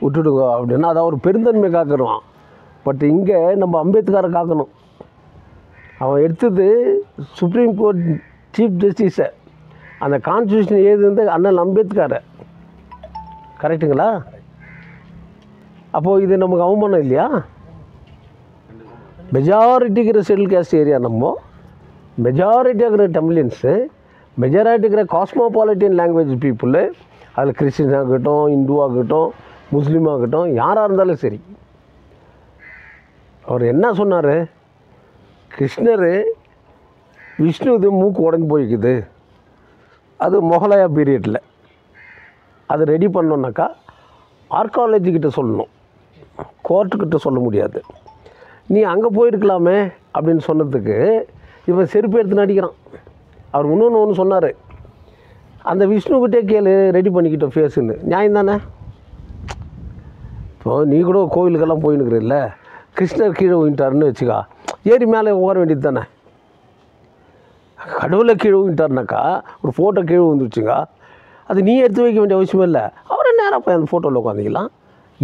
விட்டுடுங்க அப்படின்னா அதை ஒரு பெருந்தன்மை காக்கிறோம். பட் இங்கே நம்ம அம்பேத்கரை காக்கணும். அவன் எடுத்தது சுப்ரீம் கோர்ட் சீஃப் ஜஸ்டிஸை, அந்த கான்ஸ்டியூஷன் எழுதுந்து அண்ணல் அம்பேத்கரை. கரெக்டுங்களா? அப்போது இது நமக்கு அவமானம் இல்லையா? மெஜாரிட்டிக்கிற ஷெட்யூல் கேஸ்ட் ஏரியா, நம்ம மெஜாரிட்டி ஆகிற தமிழியன்ஸு, மெஜாரிட்டி இருக்கிற காஸ்மோபாலிட்டியன் லாங்குவேஜ் பீப்புளு, அதில் கிறிஸ்டின் ஆகட்டும், இந்துவாகட்டும், முஸ்லீம் ஆகட்டும், யாராக இருந்தாலும் சரி. அவர் என்ன சொன்னார்? கிருஷ்ணர் விஷ்ணு இது மூக்கு உடஞ்சி போய்க்குது, அது முகலாயா பீரியடில். அது ரெடி பண்ணோன்னாக்கா ஆர்காலஜிக்கிட்ட சொல்லணும், கோர்ட்டுக்கிட்ட சொல்ல முடியாது. நீ அங்கே போயிருக்கலாமே அப்படின்னு சொன்னதுக்கு இவன் செருப்பு எடுத்து நடிக்கிறான். அவர் ஒன்று சொன்னார், அந்த விஷ்ணுக்கிட்டே கேளு ரெடி பண்ணிக்கிட்டோம் ஃபேஸுன்னு. நியாயம் தானே? இப்போது நீ கூட கோவிலுக்கெல்லாம் போயின்னுக்குறீல்ல, கிருஷ்ணர் கீழே விட்டாருன்னு வச்சுக்கா, ஏறி மேலே உட்கார வேண்டியது தானே? கடவுளை கீழே விட்டாருனாக்கா ஒரு ஃபோட்டோ கீழே வந்துச்சுங்க, அது நீ எடுத்து வைக்க வேண்டிய அவசியமே இல்லை. அவரை நேராக போய் அந்த ஃபோட்டோவில் உட்காந்துக்கலாம்.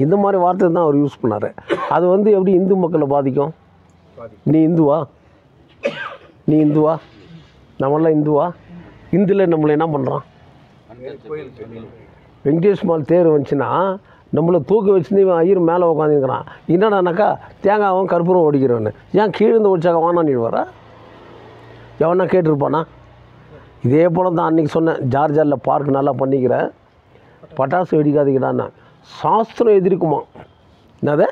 இந்த மாதிரி வார்த்தை தான் அவர் யூஸ் பண்ணார். அது எப்படி இந்து மக்களை பாதிக்கும்? நீ இந்துவா? நீ இந்துவா? நம்மளாம் இந்துவா? இந்துவில் நம்மளை என்ன பண்ணுறான்? வெங்கடேஷ் மால் தேர் வந்துச்சுன்னா நம்மளை தூக்கி வச்சுன்னு இவன் ஐயர் மேலே உட்காந்துக்கிறான். என்னடானாக்கா தேங்காவும் கற்பூரம் ஒடிக்கிறவனு ஏன் கீழே இருந்து ஒடிச்சாக்க வானான்னு வர எவனா கேட்டிருப்பானா? இதே போல் தான் அன்றைக்கி சொன்னேன், ஜார்ஜாரில் பார்க் நல்லா பண்ணிக்கிறேன், பட்டாசு வெடிக்காதீங்கடான்னா. சாஸ்திரம் எதிர்க்குமா? என்னது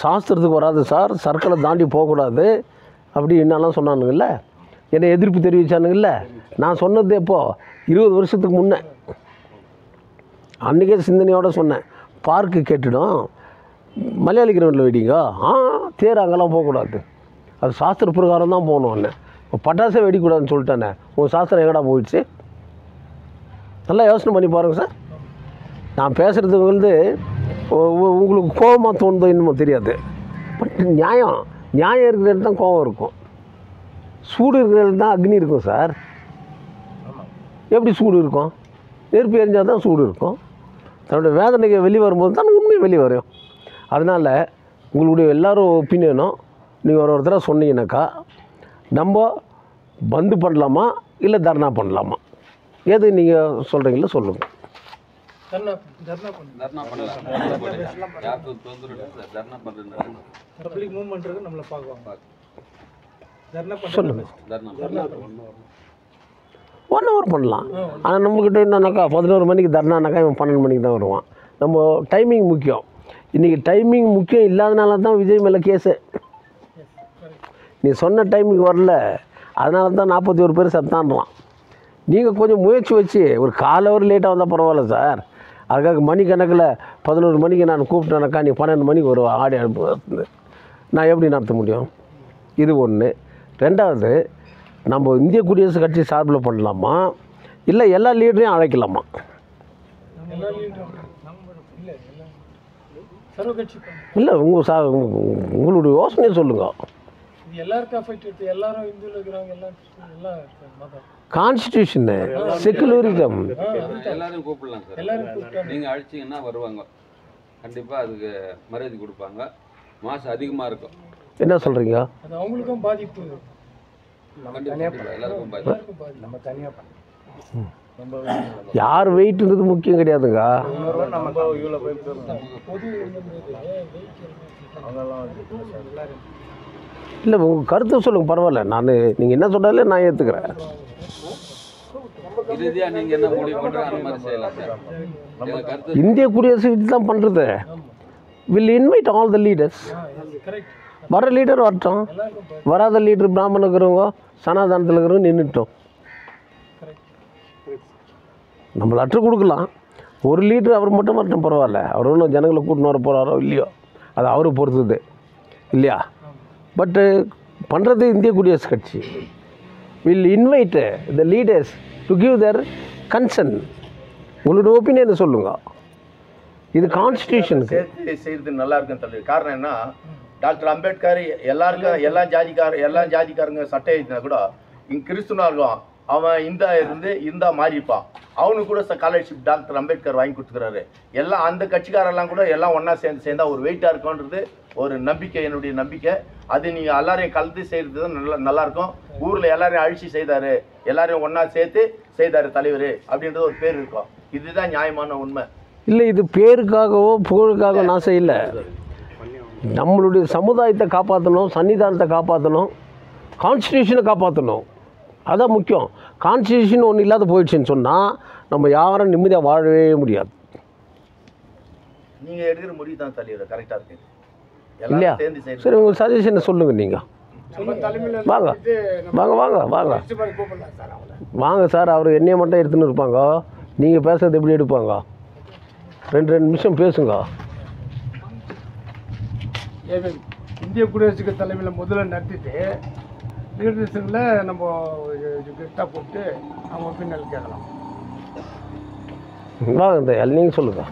சாஸ்திரத்துக்கு வராது சார், சர்க்கிளை தாண்டி போகக்கூடாது அப்படி என்னெல்லாம் சொன்னானுங்கள்ல, என்னை எதிர்ப்பு தெரிவித்தானுங்கள்ல. நான் சொன்னது எப்போது? 20 வருஷத்துக்கு முன்னே. அன்றைக்கே சிந்தனையோடு சொன்னேன், பார்க்கு கேட்டுடும், மலையாளி கிரவுண்டில் வெடிங்க. தேர் அங்கெல்லாம் போகக்கூடாது, அது சாஸ்திர பிரகாரம் தான் போகணும்னு. இப்போ பட்டாசே வெடிக்கூடாதுன்னு சொல்லிட்டானே, உங்கள் சாஸ்திரம் எங்கடா போயிடுச்சு? நல்லா யோசனை பண்ணி பாருங்கள் சார். நான் பேசுகிறது உங்களுக்கு கோபமாக தோணுதோ என்னமோ தெரியாது, பட் நியாயம் இருக்கிற இடத்துல தான் கோபம் இருக்கும், சூடு இருக்கிற இடத்துல தான் அக்னி இருக்கும் சார். எப்படி சூடு இருக்கும்? நெருப்பு எரிஞ்சால் தான் சூடு இருக்கும். தன்னுடைய வேதனைக்கு வெளியே வரும்போது தான் உண்மை வெளியே வரும். அதனால் உங்களுடைய எல்லோரும் ஒப்பீனியனும் நீங்கள் ஒரு தடவை சொன்னீங்கன்னாக்கா, நம்ம பந்து பண்ணலாமா இல்லை தர்ணா பண்ணலாமா? எது நீங்கள் சொல்கிறீங்களோ சொல்லுங்கள். சொல்லுங்கள். 1 hour பண்ணலாம். ஆனால் நம்மக்கிட்ட என்னன்னாக்கா 11 மணிக்கு தர்ணானாக்கா இவன் 12 மணிக்கு தான் வருவான். நம்ம டைமிங் முக்கியம். இன்றைக்கி டைமிங் முக்கியம் இல்லாதனால தான் விஜய் மேலே கேஸு. நீ சொன்ன டைமுக்கு வரல, அதனால தான் 41 பேர் சத்தான்றான். நீங்கள் கொஞ்சம் முயற்சி வச்சு ஒரு 1/4 hour லேட்டாக வந்தால் பரவாயில்ல சார். அதுக்காக மணிக்கணக்கில் 11 மணிக்கு நான் கூப்பிட்டேனாக்கா நீ 12 மணிக்கு வருவா ஆடி அனுப்பு, நான் எப்படி நடத்த முடியும்? இது ஒன்று. 2வது, நம்ம இந்திய குடியரசு கட்சி சார்பில் பண்ணலாமா இல்லை எல்லா லீடரையும் அழைக்கலாமா? இல்லை உங்களுடைய யோசனையை சொல்லுங்கள். கான்ஸ்டிடியூஷன், செக்குலரிசம் எல்லாரும் கூப்பிடலாம் சார். நீங்கள் அழைச்சிங்கன்னா வருவாங்க, கண்டிப்பாக அதுக்கு மரியாதை கொடுப்பாங்க. மாசு அதிகமாக இருக்கும். என்ன சொல்கிறீங்க? அவங்களுக்கும் பாதிப்பு, எல்லாருக்கும் பாதிப்பு. நம்ம தனியாக யார் வெயிட்ன்றது முக்கியம் கிடையாதுங்க. இல்லை உங்கள் கருத்தை சொல்லுங்கள், பரவாயில்ல. நீங்கள் என்ன சொன்னாலே நான் ஏற்றுக்கிறேன். இந்திய குடியரசு தான் பண்ணுறது. Will invite all the leaders. வர லீடர் வரட்டும், வராத லீடர் பிராமணன் இருக்கிறவங்க சனாதனத்தில் இருக்கிறவங்க நின்றுட்டோம். நம்மளை அற்று கொடுக்கலாம். ஒரு லீடர் அவர் மட்டும் வரட்டும், பரவாயில்ல. அவர் ஒன்றும் ஜனங்களை கூட்டின்னு வர போகிறாரோ இல்லையோ, அது அவரை பொறுத்தது இல்லையா? பட்டு பண்ணுறது இந்திய குடியரசு கட்சி. Will invite the leaders to give there concern. உங்களோட ஒப்பீனியனை சொல்லுங்கள். இது கான்ஸ்டிடியூஷனுக்கு செய்கிறது நல்லா இருக்குன்னு சொல்லி காரணம் என்ன? டாக்டர் அம்பேத்கர் எல்லாருக்கும் எல்லா ஜாதிக்காரங்க சட்டை எழுதினா கூட இங்கே கிறிஸ்துவனாக இருக்கும் அவன் இருந்தா மாறிப்பான். அவனுக்கு கூட ஸ்காலர்ஷிப் டாக்டர் அம்பேத்கர் வாங்கி கொடுத்துக்கிறாரு. எல்லாம் அந்த கட்சிக்காரெல்லாம் கூட எல்லாம் ஒன்றா சேர்ந்தா ஒரு வெயிட்டாக இருக்கும்ன்றது ஒரு நம்பிக்கை, என்னுடைய நம்பிக்கை. அது நீங்கள் எல்லாரையும் கலந்து செய்கிறது தான் நல்லாயிருக்கும். ஊரில் எல்லாரையும் அழிச்சு செய்தார், எல்லாரையும் ஒன்றா சேர்த்து செய்தார் தலைவர் அப்படின்றது ஒரு பேர் இருக்கும். இதுதான் நியாயமான உண்மை. இல்லை, இது பேருக்காகவோ புகழுக்காகவோ நான் செய்யலை. நம்மளுடைய சமுதாயத்தை காப்பாற்றணும், சன்னிதானத்தை காப்பாற்றணும், கான்ஸ்டியூஷனை காப்பாற்றணும். அதான் முக்கியம். கான்ஸ்டியூஷன் ஒன்று இல்லாத போயிடுச்சுன்னு சொன்னால் நம்ம யாரும் நிம்மதியாக வாழவே முடியாது. நீங்கள் எடுக்கிற முடிவு தான் தலைவர் கரெக்டாக இருக்குது இல்லையா? சரி, உங்கள் சஜஷனை சொல்லுங்கள். நீங்கள் வாங்க வாங்க வாங்க வாங்க வாங்க சார். அவர் என்னையை மட்டும் எடுத்துன்னு இருப்பாங்க, நீங்கள் பேசுறது எப்படி எடுப்பாங்க? 2 நிமிஷம் பேசுங்க. இந்திய குடியரசுக்கு தலைமையில் முதல்ல நடத்திட்டு லீடர்ஸுங்களை நம்ம கிஃப்டாக போட்டு அவங்க பின்னல் கேட்கலாம். வாங்க இந்த நீங்கள் சொல்லுங்கள்.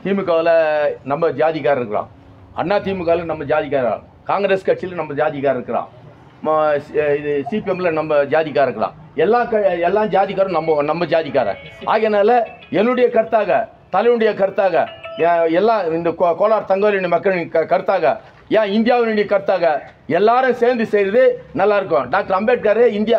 திமுகவில் நம்ம ஜாதிக்காரர் இருக்கிறான், அண்ணா திமுகவில் நம்ம ஜாதிக்காரர், காங்கிரஸ் கட்சியில் நம்ம ஜாதிக்காரர் இருக்கிறான், இது சிபிஎம்மில் நம்ம ஜாதிக்காரர் இருக்கலாம். எல்லா ஜாதிக்காரும் நம்ம ஜாதிக்காரர். ஆகையினால என்னுடைய கருத்தாக, தலைவனுடைய கருத்தாக, எல்லாம் இந்த கோலார் தங்கவேலி மக்களின் கருத்தாக, ஏன் இந்தியாவினுடைய கருத்தாக எல்லாரும் சேர்ந்து செய்கிறது நல்லாயிருக்கும். டாக்டர் அம்பேத்கர் இந்தியா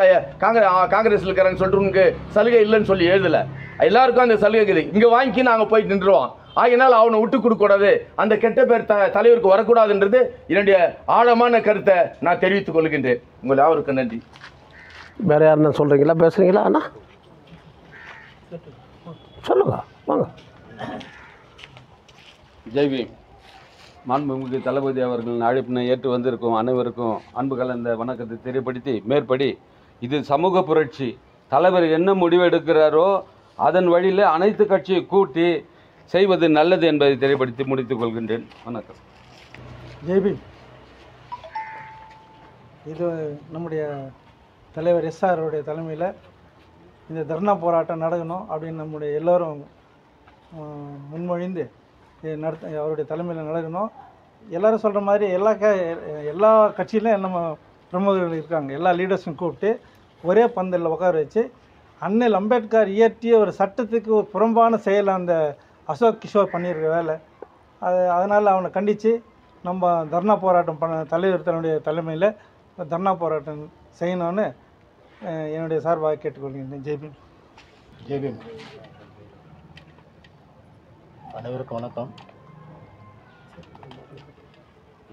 காங்கிரஸில் இருக்கிறான்னு சொல்லிட்டு உனக்கு சலுகை இல்லைன்னு சொல்லி எழுதலை. எல்லாருக்கும் அந்த சலுகை இருக்குது. இங்கே வாங்கி நாங்கள் போய் நின்றுவோம். ஆகையினால் அவனை விட்டு கொடுக்கக்கூடாது, அந்த கெட்ட பேர் தலைவருக்கு வரக்கூடாதுன்றது என்னுடைய ஆழமான கருத்தை நான் தெரிவித்துக் கொள்கின்றேன். உங்கள் யாருக்கும் நன்றி. வேறு யாருன்னா சொல்கிறீங்களா, பேசுகிறீங்களா? அண்ணா சொல்லுங்க, வாங்க. ஜெய்பீம். மாண்புமிகு தளபதி அவர்களின் அழைப்பினை ஏற்று வந்திருக்கும் அனைவருக்கும் அன்பு கலந்த வணக்கத்தை தெரியப்படுத்தி, மேற்படி இது சமூக புரட்சி. தலைவர் என்ன முடிவெடுக்கிறாரோ அதன் வழியில் அனைத்து கட்சியை கூட்டி செய்வது நல்லது என்பதை தெரியப்படுத்தி முடித்துக் கொள்கின்றேன். வணக்கம். ஜெய்பீம். இது நம்முடைய தலைவர் எஸ்ஆருடைய தலைமையில் இந்த தர்ணா போராட்டம் நடக்கணும் அப்படின்னு நம்முடைய எல்லோரும் முன்மொழிந்து அவருடைய தலைமையில் நடக்கணும். எல்லோரும் சொல்கிற மாதிரி எல்லா கட்சியிலும் நம்ம பிரமுகர்கள் இருக்காங்க. எல்லா லீடர்ஸும் கூப்பிட்டு ஒரே பந்தலில் உட்கார வச்சு அண்ணல் அம்பேத்கர் இயற்றிய ஒரு சட்டத்துக்கு ஒரு புறம்பான செயல் அந்த அசோக் கிஷோர் பண்ணியிருக்க வேலை. அதனால் அவனை கண்டித்து நம்ம தர்ணா போராட்டம் தலைவர் தன்னுடைய தலைமையில் தர்ணா போராட்டம் செய்யணும்னு என்னுடைய சார்பாக கேட்டுக்கொள்கிறேன். ஜெய்பீம். ஜெய்பீம். அனைவருக்கும் வணக்கம்.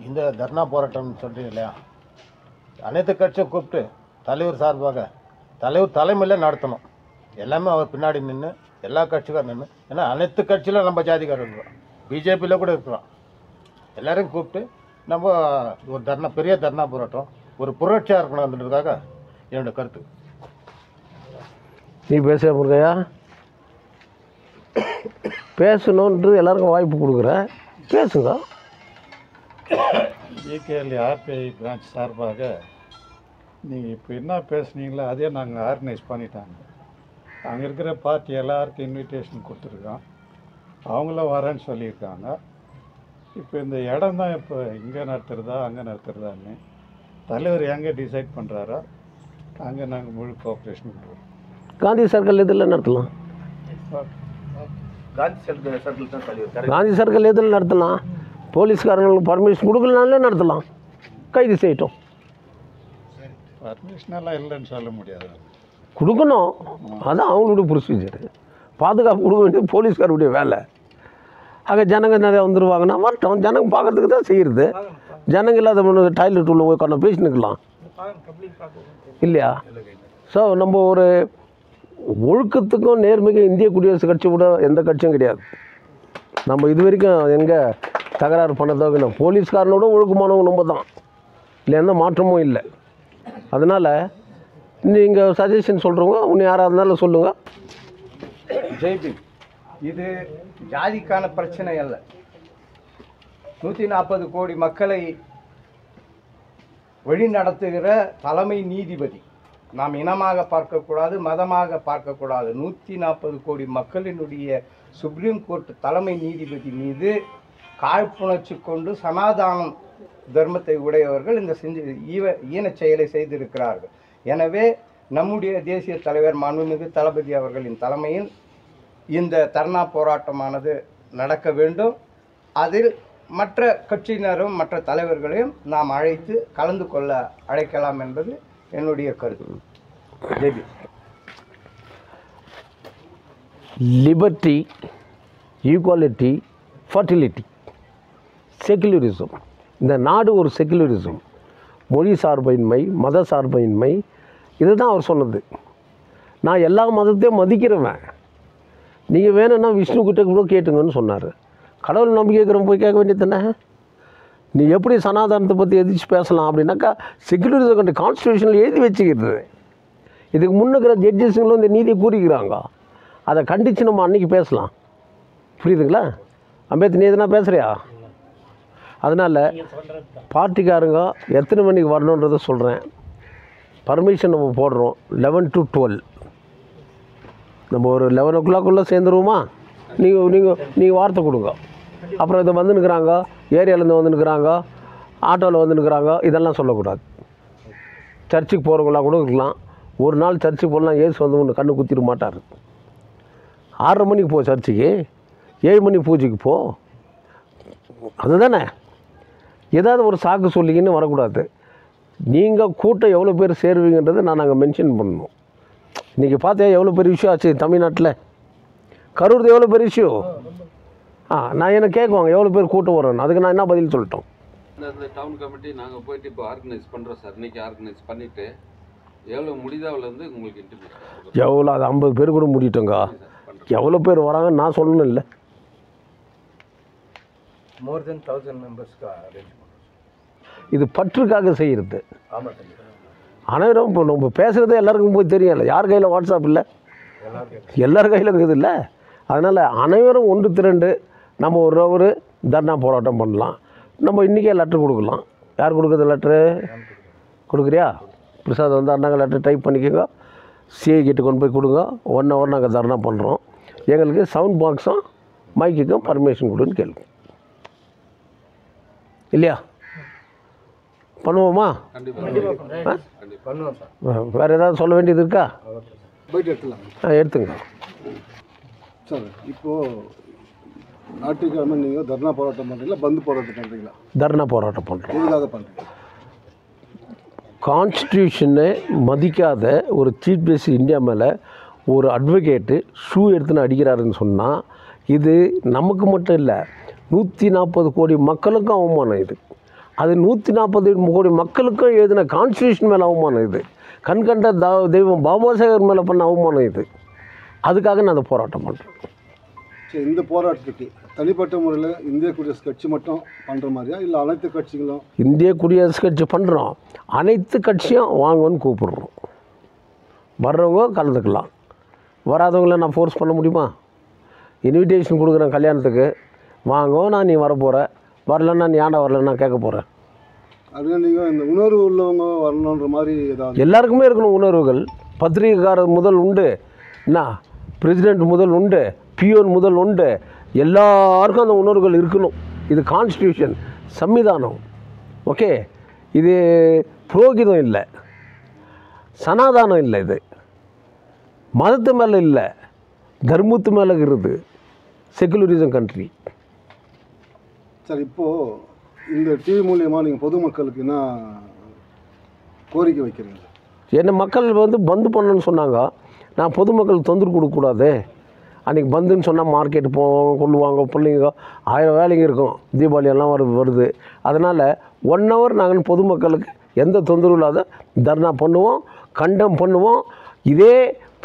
இந்த தர்ணா போராட்டம் சொல்கிறீங்க இல்லையா, அனைத்து கட்சியும் கூப்பிட்டு தலைவர் சார்பாக தலைவர் தலைமையில் நடத்தணும். எல்லாமே அவர் பின்னாடி நின்று எல்லா கட்சிக்காரும் நின்று, ஏன்னா அனைத்து கட்சியிலும் நம்ம ஜாதிக்காரர் இருக்கிறோம், பிஜேபியில் கூட இருக்கிறோம். எல்லோரையும் கூப்பிட்டு நம்ம ஒரு பெரிய தர்ணா போராட்டம் ஒரு புரட்சியாக இருக்கணுன்றதுக்காக என்னோடய கருத்து. நீ பேச முருகையா, பேசணுன்றது எல்லாருக்கும் வாய்ப்பு கொடுக்குற, பேசுங்க. ஏகேஎல் ஆர்பிஐ பிரான்ச் சார்பாக நீங்கள் இப்போ என்ன பேசுனீங்களோ அதே நாங்கள் ஆர்கனைஸ் பண்ணிட்டாங்க. அங்கே இருக்கிற பார்ட்டி எல்லாருக்கும் இன்விடேஷன் கொடுத்துருக்கோம், அவங்களும் வரேன்னு சொல்லியிருக்காங்க. இப்போ இந்த இடம் தான் இப்போ இங்கே நடத்துகிறதா அங்கே நடத்துகிறதான்னு தலைவர் எங்கே டிசைட் பண்ணுறாரோ அங்கே நாங்கள் முழு கோஆப்ரேஷன் பண்ணுறோம். காந்தி சர்க்கிள் எதில் நடத்தலாம்? காந்தி சர்க்கிள் எதில் நடத்தலாம்? போலீஸ்காரங்களுக்கு பர்மிஷன் கொடுக்கலனாலே நடத்தலாம், கைது செய்யட்டும். பர்மிஷனெல்லாம் இல்லைன்னு சொல்ல முடியாது, கொடுக்கணும். அதான் அவங்களுடைய ப்ரொசீஜர். பாதுகாப்பு கொடுக்க வேண்டியது போலீஸ்காருடைய வேலை. ஆக ஜனங்க நிறையா வந்துடுவாங்கன்னா வரட்டும், ஜனங்க பார்க்கறதுக்கு தான் செய்கிறது. ஜனங்க இல்லாத டாய்லெட் உள்ள போய் கொண்டு பேசினுக்கலாம் இல்லையா? ஸோ நம்ம ஒரு ஒழுக்கத்துக்கும் நேர்மைக்கும் இந்திய குடியரசு கட்சி கூட எந்த கட்சியும் கிடையாது. நம்ம இது வரைக்கும் எங்கே தகராறு பண்ணதோ போலீஸ்காரனோட ஒழுக்கமானவங்க நம்ம தான், இல்லை எந்த மாற்றமும் இல்லை. அதனால் நீங்கள் சஜஷன் சொல்கிறவங்க இன்னும் யாராக இருந்தாலும் சொல்லுங்கள். ஜெய்பீம். இது ஜாதிக்கான பிரச்சனை அல்ல. 140 கோடி மக்களை வழிநடத்துகிற தலைமை நீதிபதி நாம் இனமாக பார்க்கக்கூடாது, மதமாக பார்க்கக்கூடாது. 140 கோடி மக்களினுடைய சுப்ரீம் கோர்ட் தலைமை நீதிபதி மீது காழ்ப்புணர்ச்சி கொண்டு சமாதானம் தர்மத்தை உடையவர்கள் இந்த ஈனச் செயலை செய்திருக்கிறார்கள். எனவே நம்முடைய தேசிய தலைவர் மாண்புமிகு தளபதி அவர்களின் தலைமையில் இந்த தர்ணா போராட்டமானது நடக்க வேண்டும். அதில் மற்ற கட்சியினரும் மற்ற தலைவர்களையும் நாம் அழைத்து கலந்து கொள்ள அழைக்கலாம் என்பது என்னுடைய கருத்து. ஜெபி. Liberty, equality, fertility, secularism. இந்த நாடு ஒரு செக்குலரிசம். மொழி சார்பின்மை, மத சார்பின்மை, இதுதான் அவர் சொன்னது. நான் எல்லா மதத்தையும் மதிக்கிறவன். நீங்கள் வேணும்னா விஷ்ணு கிட்ட கூட கேட்டுங்கன்னு சொன்னார். கடவுள் நம்பிக்கை இருக்கிறவங்க போய் கேட்க வேண்டியது தானே. நீ எப்படி சனாதனத்தை பற்றி எதிர்த்து பேசலாம் அப்படின்னாக்கா செக்குலரிசம் கண்ட கான்ஸ்டியூஷனில் எழுதி வச்சுக்கிறது. இதுக்கு முன்னுக்கிற ஜட்ஜஸுங்களும் இந்த நீதியை கூறிக்கிறாங்க. அதை கண்டித்து நம்ம அன்றைக்கி பேசலாம். புரியுதுங்களா? அம்பேத்கர், நீ எதுனா பேசுகிறியா? அதனால் பார்ட்டிக்காரங்க எத்தனை மணிக்கு வரணுன்றதை சொல்கிறேன். பர்மிஷன் நம்ம போடுறோம் 11 to 12. நம்ம ஒரு 11 o'clock சேர்ந்துருவோமா? நீங்கள் வார்த்தை கொடுங்க. அப்புறம் இதை வந்துன்னுக்குறாங்க, ஏரியாவிலேருந்து வந்துன்னுக்குறாங்க, ஆட்டோவில் வந்துன்னுக்குறாங்க, இதெல்லாம் சொல்லக்கூடாது. சர்ச்சுக்கு போகிறவங்களாம் கூட இருக்கலாம். ஒரு நாள் சர்ச்சுக்கு போகலாம், ஏசு வந்து ஒன்று கண்ணு குத்திட மாட்டார். 6:30 மணிக்கு போ சர்ச்சுக்கு, 7 மணிக்கு பூஜைக்கு போ. அதுதானே. ஏதாவது ஒரு சாக்கு சொல்லிக்கின்னு வரக்கூடாது. நீங்கள் கூட்டம் எவ்வளோ பேர் சேருவீங்கன்றதை நான் அங்கே மென்ஷன் பண்ணணும். இன்றைக்கி பார்த்தேன் எவ்வளோ பெரிய இஷ்யூ ஆச்சு தமிழ்நாட்டில். கரூர் எவ்வளோ பெரிய இஷ்யூ. நான் என்ன கேட்குவாங்க எவ்வளோ பேர் கூட்டம் வரோன்னு. அதுக்கு நான் என்ன பதில் சொல்லிட்டோம். இந்த டவுன் கமிட்டி நாங்கள் போயிட்டு இப்போ ஆர்கனைஸ் பண்ணுறோம் சார். இன்றைக்கி ஆர்கனைஸ் பண்ணிவிட்டு எவ்வளோ முடிதாவிலேருந்து உங்களுக்கு இன்டிமேஷன் எவ்வளோ? அது 50 பேர் கூட முடிட்டோங்க. எவ்வளோ பேர் வராங்கன்னு நான் சொல்லணும். இல்லை, more than 1000 members-க்கு அரேஞ்ச் பண்ணுறோம். இது பற்றுக்காக செய்கிறது. ஆமாம் சார். அனைவரும் இப்போ நம்ம பேசுகிறதே எல்லாருக்கும் போய் தெரியல. யார் கையில் வாட்ஸ்அப் இல்லை? எல்லார் கையில் இருக்குது இல்லை. அதனால் அனைவரும் ஒன்று திரண்டு நம்ம ஒரு தர்ணா போராட்டம் பண்ணலாம். நம்ம இன்றைக்கே லெட்ரு கொடுக்கலாம். யார் கொடுக்குறது லெட்ரு? கொடுக்குறியா? பிரசாத் வந்து அண்ணாங்க லெட்ரு டைப் பண்ணிக்கோங்க, சிஐ கிட்ட கொண்டு போய் கொடுங்க. 1 hour நாங்கள் தர்ணா பண்ணுறோம். எங்களுக்கு சவுண்ட் பாக்ஸும் மைக்குக்கும் பர்மிஷன் கொடுன்னு கேள்வி இல்லையா? பண்ணுவோமா? பண்ணுவோம் சார். வேறு ஏதாவது சொல்ல வேண்டியது இருக்கா? போயிட்டு எடுத்துலாம். எடுத்துங்க சார். இப்போது ஞாயிற்றுக்கிழமை நீங்கள் தர்ணா போராட்டம் பண்ணுறீங்களா, பந்து போராட்டம் பண்ணுறீங்களா? தர்ணா போராட்டம் பண்ணுறோம். எதுக்காக பண்ணுறீங்க? கான்ஸ்டியூஷனை மதிக்காத ஒரு சீஃப் ஜஸ்டிஸ் இந்தியா மேலே ஒரு அட்வொகேட்டு ஷூ எடுத்துன்னு அடிக்கிறாருன்னு சொன்னால் இது நமக்கு மட்டும் இல்லை, 140 கோடி மக்களுக்கும் அவமானம் இது. அது 140 கோடி மக்களுக்கும் எழுதின கான்ஸ்டியூஷன் மேலே அவமானம் இது. கண்கண்ட தெய்வம் பாபா சாஹேப் மேலே பண்ண அவமானம் இது. அதுக்காக நான் அந்த போராட்டம் பண்ணுறேன். சரி, இந்த போராட்டத்துக்கு தனிப்பட்ட முறையில் இந்திய குடியரசு கட்சி மட்டும் பண்ணுற மாதிரியா, இல்லை அனைத்து கட்சிகளும்? இந்திய குடியரசு கட்சி பண்ணுறோம். அனைத்து கட்சியும் வாங்கன்னு கூப்பிடுறோம். வர்றவங்க கலந்துக்கலாம். வராதவங்கள நான் ஃபோர்ஸ் பண்ண முடியுமா? இன்விடேஷன் கொடுக்குறேன் கல்யாணத்துக்கு, வாங்க, நான் நீ வரப்போகிற, வரலன்னா நீ ஏன்டா வரலன்னா கேட்க போகிறேன். அப்படின்னா நீங்கள் இந்த உணர்வு உள்ளவங்க வரணுன்ற மாதிரி ஏதாவது? எல்லாருக்குமே இருக்கணும் உணர்வுகள். பத்திரிகைக்காரர் முதல் உண்டு, என்ன பிரசிடெண்ட் முதல் உண்டு, பியோன் முதல் உண்டு, எல்லாருக்கும் அந்த உணர்வுகள் இருக்கணும். இது கான்ஸ்டியூஷன், சம்விதானம். ஓகே, இது புரோகிதம் இல்லை, சனாதானம் இல்லை, இது மதத்து மேலே இல்லை, தர்மத்து மேலே இருக்குது. Secularism country. சார், இப்போது இந்த டிவி மூலியமாக நீங்கள் பொதுமக்களுக்கு என்ன கோரிக்கை வைக்கிறீங்க? என்ன மக்கள் வந்து பந்து பண்ணணும்னு சொன்னாங்க. நான் பொதுமக்களுக்கு தொந்தரவு கொடுக்கக்கூடாது. அன்றைக்கி பந்துன்னு சொன்னால் மார்க்கெட்டு போவாங்க, கொள்ளுவாங்க, பிள்ளைங்க 1000 வேலைங்க இருக்கும். தீபாவளி எல்லாம் வருது. அதனால் 1 hour நாங்கள் பொதுமக்களுக்கு எந்த தொந்தரவும் இல்லாத தர்ணா பண்ணுவோம், கண்டம் பண்ணுவோம். இதே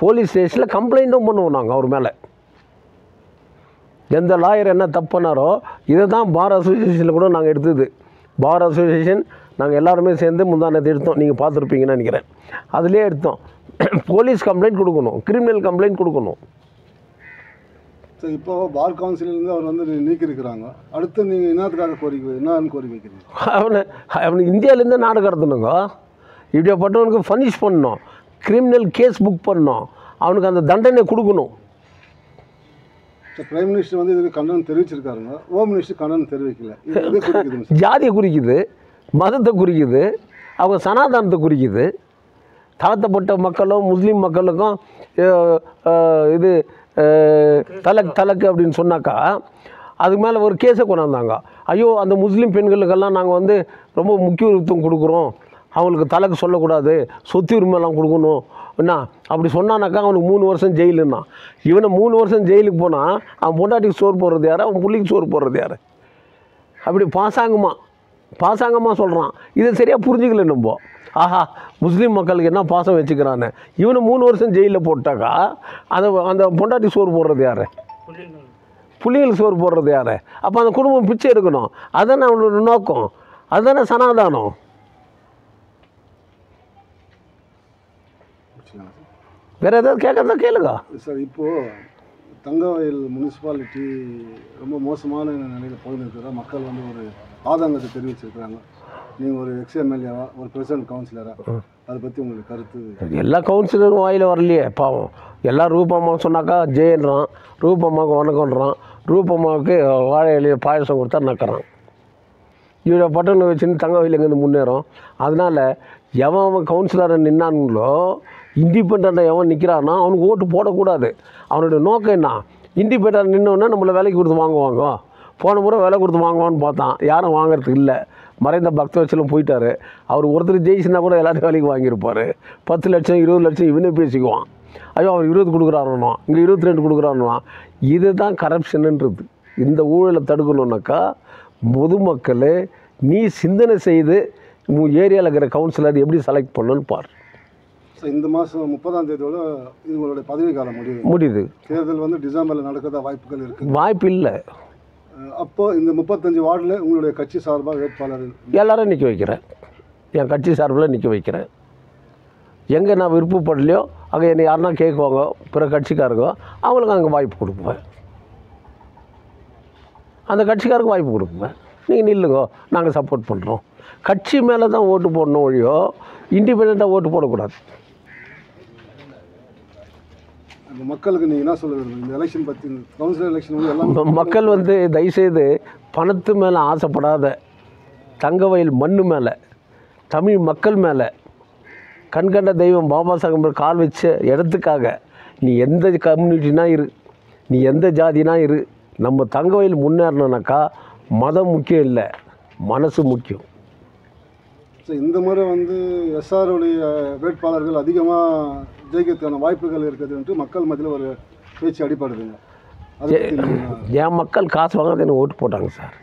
போலீஸ் ஸ்டேஷனில் கம்ப்ளைண்ட்டும் பண்ணுவோம் நாங்கள் அவர் மேலே. எந்த லாயர் என்ன தப்பு பண்ணாரோ இதை தான் பார் அசோசியேஷனில் கூட நாங்கள் எடுத்தது. பார் அசோசியேஷன் நாங்கள் எல்லாருமே சேர்ந்து முந்தானத்தை எடுத்தோம். நீங்கள் பார்த்துருப்பீங்கன்னு நினைக்கிறேன். அதுலேயே எடுத்தோம். போலீஸ் கம்ப்ளைண்ட் கொடுக்கணும், கிரிமினல் கம்ப்ளைண்ட் கொடுக்கணும். சார், இப்போது பார் கவுன்சிலேருந்து அவர் வந்து நீக்கியிருக்கிறாங்க. அடுத்து நீங்கள் என்னத்துக்காக என்னன்னு கோரிக்கை வைக்கிறீங்க? அவனுக்கு இந்தியாவிலேருந்து நாடு கடத்தணுங்க. இப்படியாப்பட்டவனுக்கு ஃபனிஷ் பண்ணணும், கிரிமினல் கேஸ் புக் பண்ணணும், அவனுக்கு அந்த தண்டனை கொடுக்கணும். பிரைம் மினிஸ்டர் வந்து இதுக்கு கண்டனம் தெரிவிச்சிருக்காருங்க. ஹோம் மினிஸ்டர் கண்டனம் தெரிவிக்கல. இது குறிக்குது ஜாதியை குறிக்குது. மதத்தை குறிக்குது, அவங்க சனாதனத்தை குறிக்குது. தாழ்த்தப்பட்ட மக்களும் முஸ்லீம் மக்களுக்கும் இது தலக்கு அப்படின்னு சொன்னாக்கா அதுக்கு மேலே ஒரு கேஸை கொண்டாந்தாங்க. ஐயோ அந்த முஸ்லீம் பெண்களுக்கெல்லாம் நாங்கள் வந்து ரொம்ப முக்கியத்துவம் கொடுக்குறோம், அவங்களுக்கு தலக்கு சொல்லக்கூடாது, சொத்து உரிமையெல்லாம் கொடுக்கணும் என்ன அப்படி சொன்னானாக்கா அவனுக்கு 3 வருஷம் ஜெயிலுன்னா. இவனை 3 வருஷம் ஜெயிலுக்கு போனால் அவன் பொண்டாட்டிக்கு சோறு போடுறது யார், அவன் புள்ளிக்கு சோறு போடுறது யார்? அப்படி பாசாங்கமாக சொல்கிறான். இதை சரியாக புரிஞ்சுக்கல நம்ம. ஆஹா முஸ்லீம் மக்களுக்கு என்ன பாசம் வச்சுக்கிறான்னு. இவனை 3 வருஷம் ஜெயிலில் போட்டாக்கா அந்த பொண்டாட்டி சோறு போடுறது யார்? புள்ளிகளுக்கு சோறு போடுறது யார்? அப்போ அந்த குடும்பம் பிச்சை எடுக்கணும். அதுதானே அவனோட நோக்கம், அதுதானே சனாதானம். வேறு ஏதாவது கேட்கறதா கேளுங்க சார். இப்போது தங்கவயல் முனிசிபாலிட்டி ரொம்ப மோசமான நிலையில் போயிருக்கிறதா மக்கள் வந்து ஒரு ஆதங்கத்தை தெரிவிச்சிருக்கிறாங்க. நீங்கள் ஒரு எக்ஸ்எம்எல்ஏவா, ஒரு பிரசிடென்ட் கவுன்சிலராக, அதை பற்றி உங்களுக்கு கருத்து? எல்லா கவுன்சிலரும் வாயில் வரலையே பாவம். எல்லா ரூபம்மா சொன்னாக்கா ஜெயன்றான், ரூபம்மாவுக்கு வணக்கம்ன்றான், ரூபம்மாவுக்கு வாழை இலையை பாயசம் கொடுத்தா நக்கிறான். இவரை பட்டனை வச்சுன்னு தங்கவயல் எங்கேருந்து முன்னேறும்? அதனால் எவன் கவுன்சிலரை நின்னானுங்களோ, இண்டிபெண்ட்டாக எவன் நிற்கிறானோ அவனுக்கு ஓட்டு போடக்கூடாது. அவனுடைய நோக்கம் என்ன? இண்டிபெண்ட்டாக நின்னோன்னா நம்மளை விலைக்கு கொடுத்து வாங்குவாங்க. போன முறை விலை கொடுத்து வாங்குவான்னு பார்த்தான், யாரும் வாங்குறதுக்கு இல்லை. மறைந்த பக்தவச்சலம் போயிட்டார். அவர் ஒருத்தர் ஜெயிச்சுன்னா கூட எல்லாரும் வேலைக்கு வாங்கியிருப்பார். 10 லட்சம் 20 லட்சம் இவனே பேசிக்குவான். ஐயோ அவர் 20 கொடுக்குறாருன்னா, இங்கே 22 கொடுக்குறாருன்னா. இது தான் கரப்ஷனுன்றது. இந்த ஊழலை தடுக்கணுன்னாக்கா பொதுமக்கள் நீ சிந்தனை செய்து ஏரியாவில் இருக்கிற கவுன்சிலர் எப்படி செலக்ட் பண்ணணும்னு பாரு. இந்த மாதம் 30ஆம் தேதியோட இவங்களுடைய பதவி காலம் முடியுது. தேர்தல் வந்து டிசம்பரில் நடக்கிறதா வாய்ப்புகள் இருக்குது? வாய்ப்பு இல்லை. அப்போ இந்த 35 வார்டில் உங்களுடைய கட்சி சார்பாக வேட்பாளர் எல்லாரும் நிற்க வைக்கிறேன். என் கட்சி சார்பில் நிற்க வைக்கிறேன். எங்கே நான் விருப்பப்படலையோ அங்கே என்னை யாருன்னா கேட்குவாங்க, பிற கட்சிக்காரங்க, அவங்களுக்கு அங்கே வாய்ப்பு கொடுப்பேன். அந்த கட்சிக்காருக்கு வாய்ப்பு கொடுப்பேன். நீங்கள் நில்லுங்க, நாங்கள் சப்போர்ட் பண்ணுறோம். கட்சி மேலே தான் ஓட்டு போடணும் ஒழியோ இண்டிபெண்ட்டாக ஓட்டு போடக்கூடாது. மக்களுக்கு நீங்கள் என்ன சொல்ல விரும்புங்க இந்த எலெக்ஷன் பற்றி? கவுன்சிலர் எலெக்ஷன் வந்து எல்லாம் மக்கள் வந்து தயவுசெய்து பணத்து மேலே ஆசைப்படாத, தங்கவயல் மண்ணு மேலே, தமிழ் மக்கள் மேலே, கண்கண்ட தெய்வம் பாபா சாஹேப் கால் வச்ச இடத்துக்காக நீ எந்த கம்யூனிட்டினா இரு, நீ எந்த ஜாதினா இரு, நம்ம தங்கவயல் முன்னேறணுனாக்கா மதம் முக்கியம் இல்லை, மனசு முக்கியம். ஸோ இந்த முறை வந்து எஸ்ஆருடைய வேட்பாளர்கள் அதிகமாக ஜெயிக்கிறதுக்கான வாய்ப்புகள் இருக்குதுன்ட்டு மக்கள் மத்தியில் ஒரு பேச்சு அடிப்படுதுங்க. என் மக்கள் காசு வாங்காத எனக்கு ஓட்டு போட்டாங்க சார்.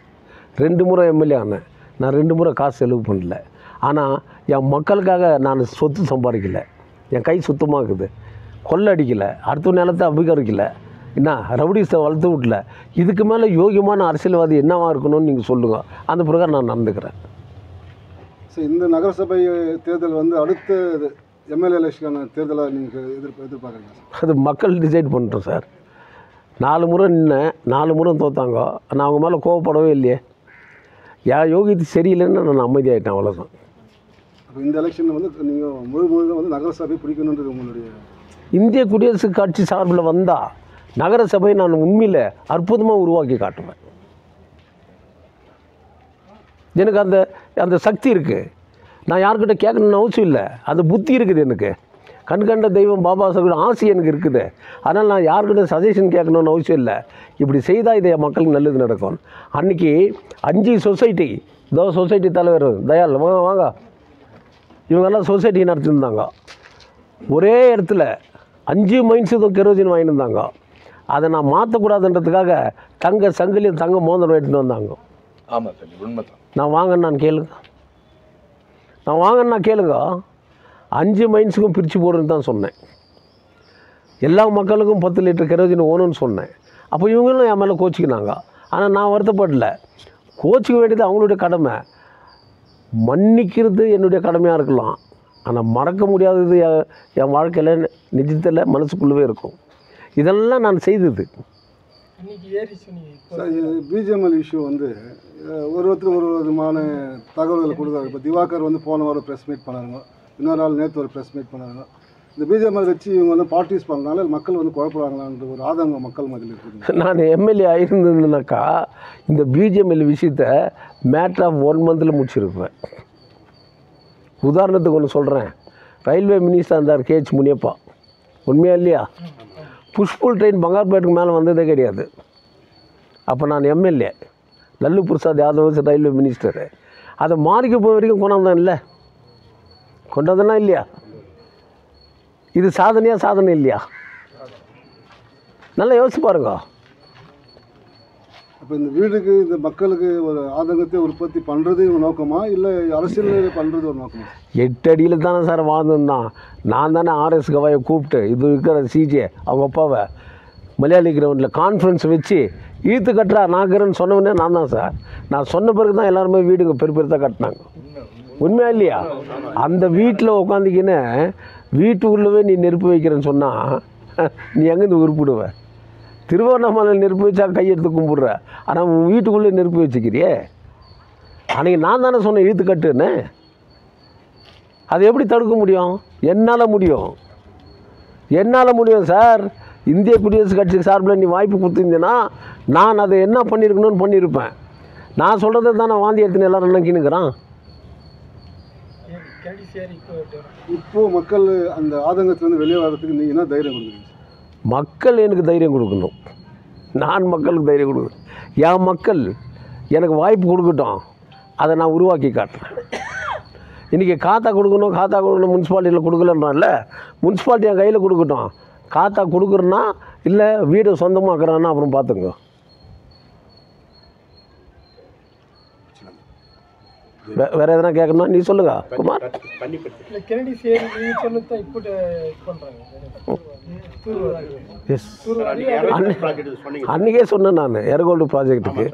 2 முறை எம்எல்ஏ ஆனேன். நான் 2 முறை காசு செலவு பண்ணல. ஆனால் என் மக்களுக்காக நான் சொத்து சம்பாதிக்கலை. என் கை சுத்தமாக இருக்குது. கொள்ளை அடிக்கலை, அடுத்த நிலத்தை அபிகரிக்கலை, என்ன ரவுடிஸை வளர்த்து விடல. இதுக்கு மேலே யோகியமான அரசியல்வாதி என்னவாக இருக்கணும்னு நீங்கள் சொல்லுங்கள், அந்த பிரகாரம் நான் நடந்துக்கிறேன். ஸோ இந்த நகரசபை தேர்தல் வந்து அடுத்த எம்எல்ஏ எலெக்ஷனான தேர்தலாக நீங்கள் எதிர்பார்க்குறீங்க? அது மக்கள் டிசைட் பண்ணுறோம் சார். 4 முறை நின்னேன், 4 முறை தோத்தாங்க. நான் அவங்க மேலே கோவப்படவே இல்லையே. என் யோகியத்து சரியில்லைன்னு நான் அமைதியாகிட்டேன், அவ்வளோதான். அப்போ இந்த எலெக்ஷனில் வந்து நீங்கள் முழுக்க வந்து நகரசபை பிடிக்கணுன்றது உங்களுடைய? இந்திய குடியரசுக் கட்சி சார்பில் வந்தால் நகரசபை நான் உண்மையில் அற்புதமாக உருவாக்கி காட்டுவேன். எனக்கு அந்த சக்தி இருக்குது. நான் யார்கிட்ட கேட்கணுன்னு அவசியம் இல்லை, அந்த புத்தி இருக்குது எனக்கு. கண்கண்ட தெய்வம் பாபா சாஹேப் ஆசை எனக்கு இருக்குது. அதனால் நான் யார்கிட்ட சஜஷன் கேட்கணுன்னு அவசியம் இல்லை. இப்படி செய்தால் இதை மக்களுக்கு நல்லது நடக்கும். அன்றைக்கி 5 சொசைட்டி, சொசைட்டி தலைவர் தயால் வாங்க இவங்கெல்லாம் சொசைட்டி நடத்தியிருந்தாங்க. ஒரே இடத்துல 5 மைன்ஸு கெரோசின் வாங்கிட்டு இருந்தாங்க. அதை நான் மாற்றக்கூடாதுன்றதுக்காக தங்க சங்கிலியும் தங்க மோதிரம் எடுத்துகிட்டு வந்தாங்க. ஆமாம் சார், உண்மைதான். நான் வாங்கன்னு கேளுங்க. 5 மைன்ஸுக்கும் பிரித்து போடுன்னு தான் சொன்னேன். எல்லா மக்களுக்கும் 10 லிட்டர் கெரோசின் ஓணுன்னு சொன்னேன். அப்போ இவங்களும் என் மேலே கோச்சிக்கினாங்க. ஆனால் நான் வருத்தப்படல. கோச்சிக்க வேண்டியது அவங்களுடைய கடமை. மன்னிக்கிறது என்னுடைய கடமையாக இருக்கலாம். ஆனால் மறக்க முடியாதது என் வாழ்க்கையில் நிஜத்தில் மனசுக்குள்ளவே இருக்கும். இதெல்லாம் நான் செய்தது. பிஜிஎம்எல் இஷ்யூ வந்து ஒருத்தர் ஒரு விதமான தகவல்களை கொடுக்குறாரு. இப்போ திவாகர் வந்து போன வாரம் ப்ரெஸ் மீட் பண்ணாருங்க, இன்னொரு நாள் நேற்று ஒரு ப்ரெஸ் மீட் பண்ணாருங்க. இந்த பிஜேபி வச்சு இவங்க வந்து பார்ட்டிஸ் பண்ணனால மக்கள் வந்து குழப்பறாங்களான்ற ஒரு ஆதங்கம் மக்கள் மத்தியில் இருக்குது. நான் எம்எல்ஏ ஆகியிருந்ததுனாக்கா இந்த பிஜிஎம்எல் விஷயத்தை மேட்டர் ஆஃப் 1 மந்தில் முடிச்சிருப்பேன். உதாரணத்துக்கு ஒன்று சொல்கிறேன். ரயில்வே மினிஸ்டர் இருந்தார் கேஹெச் முனியப்பா, உண்மையா இல்லையா? புஷ்புல் ட்ரெயின் பங்கார்பேட்டுக்கு மேலே வந்ததே கிடையாது. அப்போ நான் MLA, Lalu Prasad Yadav railway minister. அதை மாறிக்க போய் வரைக்கும் கொண்டாந்தான் இல்லை, கொண்டாந்தனா இல்லையா? இது சாதனையா சாதனை இல்லையா? நல்லா யோசிச்சு பாருங்க. அப்போ இந்த வீடுக்கு இந்த மக்களுக்கு ஒரு ஆதங்கத்தை உற்பத்தி பண்ணுறது இவங்க நோக்கமா, இல்லை அரசியல் பண்ணுறது ஒரு நோக்கமா? 8 அடியில் தானே சார் வாழ்ந்துருந்தான். நான் தானே ஆர்எஸ் கவாயை கூப்பிட்டு இது இருக்கிற சிஜே அவங்க அப்பாவை மலையாளி கிரவுண்டில் கான்ஃபரன்ஸ் வச்சு ஈத்து கட்டுறா நாக்கிறேன்னு சொன்னவனே நான் தான் சார். நான் சொன்ன பிறகு தான் எல்லாருமே வீடுங்க பெருசாக கட்டினாங்க. உண்மையா இல்லையா? அந்த வீட்டில் உட்காந்துக்கின்னு வீட்டுக்குள்ளவே நீ நெருப்பு வைக்கிறேன்னு சொன்னால் நீ எங்கேருந்து உருப்பிடுவ? திருவண்ணாமலையில் நெருப்பு வச்சா கையெடுத்து கும்பிட்ற, ஆனால் உன் வீட்டுக்குள்ளே நெருப்பு வச்சுக்கிறியே. அன்றைக்கி நான் தானே சொன்னேன் இழுத்து கட்டுன்னு. அதை எப்படி தடுக்க முடியும்? என்னால் முடியும், என்னால் முடியும் சார். இந்திய குடியரசுக் கட்சி சார்பில் நீ வாய்ப்பு கொடுத்துருந்தேன்னா நான் அதை என்ன பண்ணியிருக்கணும்னு பண்ணியிருப்பேன். நான் சொல்கிறத தானே வாந்தி எடுத்துன்னு எல்லோரும் நினைக்கினுக்கிறான். இப்போது மக்கள் அந்த ஆதங்கத்திலேருந்து வெளியே வர்றதுக்கு நீங்கள் என்ன தைரியம் கொடுக்குறீங்க? மக்கள் எனக்கு தைரியம் கொடுக்கணும், நான் மக்களுக்கு தைரியம் கொடுக்கணும். என் மக்கள் எனக்கு வாய்ப்பு கொடுக்கட்டும், அதை நான் உருவாக்கி காட்டுறேன். இன்றைக்கி காத்தா கொடுக்கணும் முனிசிபாலிட்டியில் கொடுக்கலன்றான்ல, முனிசிபாலிட்டி என் கையில் கொடுக்கட்டும். காத்தா கொடுக்குறேன்னா இல்லை வீடு சொந்தமாக்குறான்னா அப்புறம் பார்த்துங்க. வேறு எதனா கேட்கணுமா? நீ சொல்லுங்க குமார். எஸ், அன்றைக்கே சொன்னேன் நான். எரகோல்டு ப்ராஜெக்ட்டுக்கு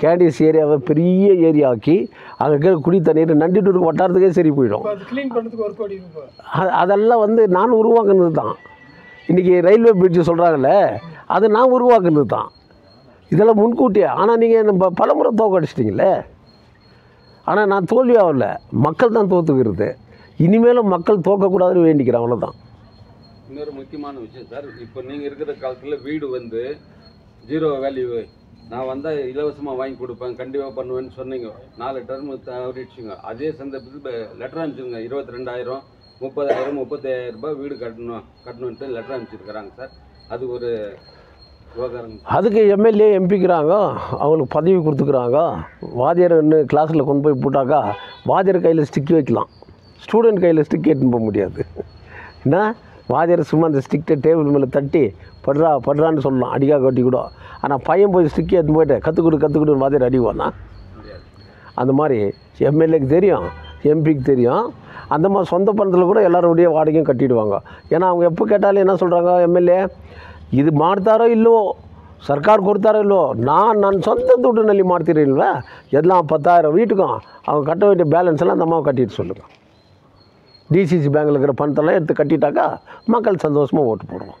கேண்டிஸ் ஏரியாவை பெரிய ஏரியாக்கி அங்கே இருக்கிற குடி தண்ணீர் நண்டிட்டூருக்கு வட்டாரத்துக்கே சரி போயிடும். அதெல்லாம் வந்து நான் உருவாக்குனது தான். இன்றைக்கி ரயில்வே பிரிட்ஜு சொல்கிறாங்கல்ல, அது நான் உருவாக்குனது தான். இதெல்லாம் முன்கூட்டியே. ஆனால் நீங்கள் நம்ம பலமுறை தோக்கடிச்சிட்டிங்களே. ஆனால் நான் தோல்வி ஆகல, மக்கள் தான் தோற்றுக்கிறது. இனிமேலும் மக்கள் தோக்கக்கூடாதுன்னு வேண்டிக்கிறேன், அவ்வளோதான். இன்னொரு முக்கியமான விஷயம் சார், இப்போ நீங்கள் இருக்கிற காலத்தில் வீடு வந்து 0 வேல்யூ, நான் வந்தால் இலவசமாக வாங்கி கொடுப்பேன், கண்டிப்பாக பண்ணுவேன்னு சொன்னீங்க. 4 டர்மு தவறிடுச்சுங்க. அதே சந்தர்ப்பத்தில் லெட்டர் அனுப்பிச்சுங்க, 22,000 30,000 35,000 ரூபாய் வீடு கட்டணுன்ட்டு லெட்டர் அனுப்பிச்சிருக்கிறாங்க சார். அது ஒரு விவகாரம். அதுக்கு எம்எல்ஏ எம்பிக்கிறாங்க, அவங்களுக்கு பதவி கொடுத்துக்கிறாங்க. வாத்தியார் இன்னும் கிளாஸில் கொண்டு போய் போட்டாக்கா வாத்தியார் கையில் ஸ்டிக் வைக்கலாம், ஸ்டூடெண்ட் கையில் ஸ்டிக் எடுத்துன்னு போக முடியாது. என்ன வாத்தியார் சும்மா அந்த ஸ்டிக்கை டேபிள் மேலே தட்டி படுறான்னு சொல்லலாம், அடிக்கா கட்டி கூட. ஆனால் பையன் போய் ஸ்டிக்கை எடுத்துன்னு போய்ட்டு கற்றுக்கொடுன்னு வாத்தியார் அடிவானா? அந்த மாதிரி எம்எல்ஏக்கு தெரியும், எம்பிக்கு தெரியும். அந்த மாதிரி சொந்த பணத்தில் கூட எல்லாருடைய வாடகையும் கட்டிடுவாங்க. ஏன்னா அவங்க எப்போ கேட்டாலும் என்ன சொல்கிறாங்க, எம்எல்ஏ ಇದು ಮಾಡ್ತಾರೋ ಇಲ್ಲವೋ, ಸರ್ಕಾರ ಕೊಡ್ತಾರೋ ಇಲ್ಲವೋ, ನಾನು ಸ್ವಂತ ದುಡ್ಡಿನಲ್ಲಿ ಮಾಡ್ತೀರಿಲ್ವಾ, ಎಲ್ಲ 10,000 வீட்டுக்கும் அவங்க கட்ட வேண்டிய பேலன்ஸ் எல்லாம் அந்த அம்மாவை கட்டிட்டு சொல்லுங்கள். டிசிசி பேங்கில் இருக்கிற பணத்தெல்லாம் எடுத்து கட்டிட்டாக்கா மக்கள் சந்தோஷமாக ஓட்டு போடுவோம்.